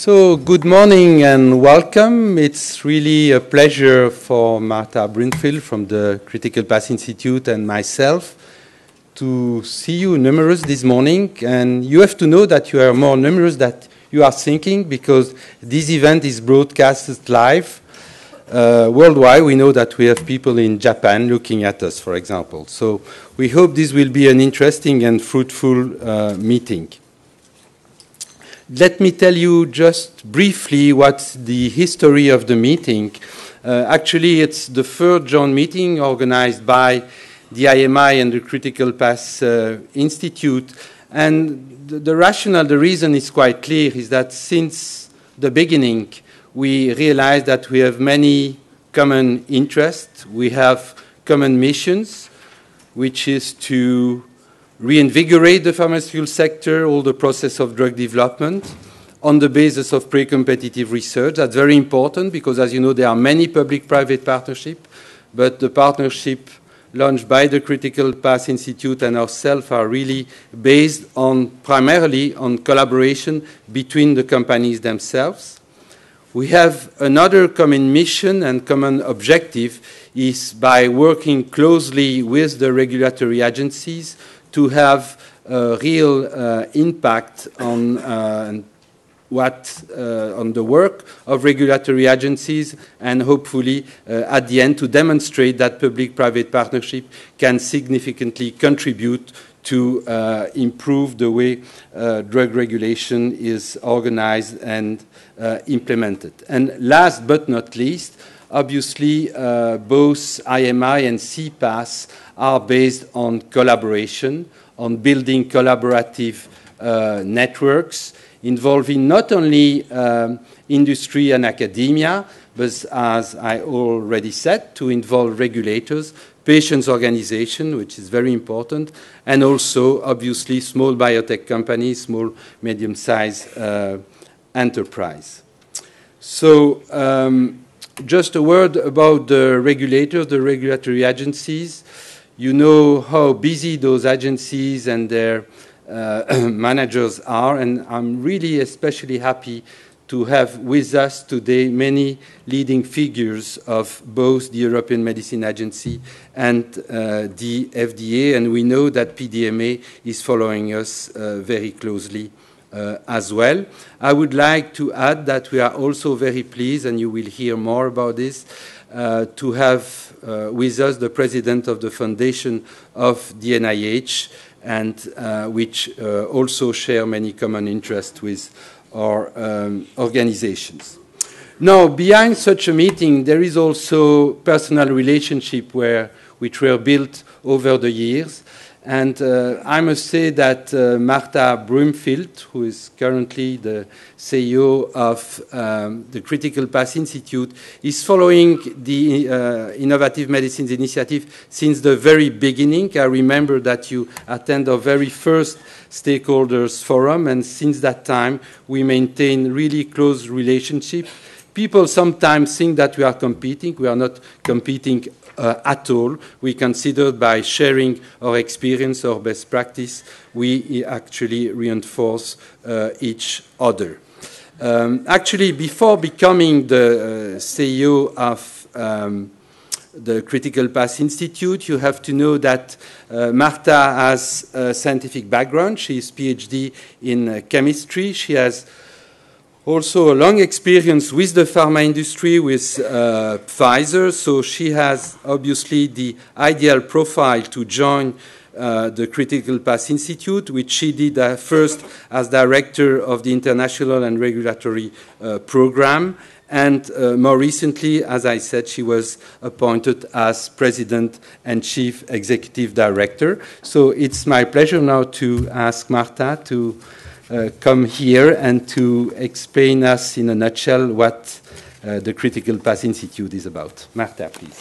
So, good morning and welcome. It's really a pleasure for Martha Brunfield from the Critical Path Institute and myself to see you numerous this morning. And you have to know that you are more numerous than you are thinking, because this event is broadcasted live worldwide. We know that we have people in Japan looking at us, for example. So we hope this will be an interesting and fruitful meeting. Let me tell you just briefly what's the history of the meeting. Actually, it's the third joint meeting organized by the IMI and the Critical Path Institute. And the rationale, the reason is quite clear, is that since the beginning, we realized that we have many common interests. We have common missions, which is to reinvigorate the pharmaceutical sector, all the process of drug development, on the basis of pre-competitive research. That's very important because, as you know, there are many public-private partnerships, but the partnership launched by the Critical Path Institute and ourselves are really based on primarily on collaboration between the companies themselves. We have another common mission and common objective is by working closely with the regulatory agencies to have a real impact on on the work of regulatory agencies, and hopefully at the end to demonstrate that public-private partnership can significantly contribute to improve the way drug regulation is organized and implemented. And last but not least, obviously, both IMI and CPAS are based on collaboration, on building collaborative networks involving not only industry and academia, but, as I already said, to involve regulators, patients' organization, which is very important, and also, obviously, small biotech companies, small, medium-sized enterprise. So, just a word about the regulators, the regulatory agencies. You know how busy those agencies and their managers are, and I'm really especially happy to have with us today many leading figures of both the European Medicine Agency and the FDA, and we know that PDMA is following us very closely as well. I would like to add that we are also very pleased, and you will hear more about this, to have with us the president of the foundation of the NIH, and which also share many common interests with our organizations. Now, behind such a meeting, there is also personal relationship which were built over the years. And I must say that Martha Brunfield, who is currently the CEO of the Critical Path Institute, is following the Innovative Medicines Initiative since the very beginning. I remember that you attended our very first stakeholders forum, and since that time, we maintain really close relationship. People sometimes think that we are competing. We are not competing at all. We consider by sharing our experience or best practice, we actually reinforce each other. Actually, before becoming the CEO of the Critical Path Institute, you have to know that Martha has a scientific background. She is PhD in chemistry. She has also a long experience with the pharma industry, with Pfizer, so she has obviously the ideal profile to join the Critical Path Institute, which she did first as director of the International and Regulatory Program, and more recently, as I said, she was appointed as President and Chief Executive Director. So it's my pleasure now to ask Martha to come here and to explain us in a nutshell what the Critical Path Institute is about. Martha, please.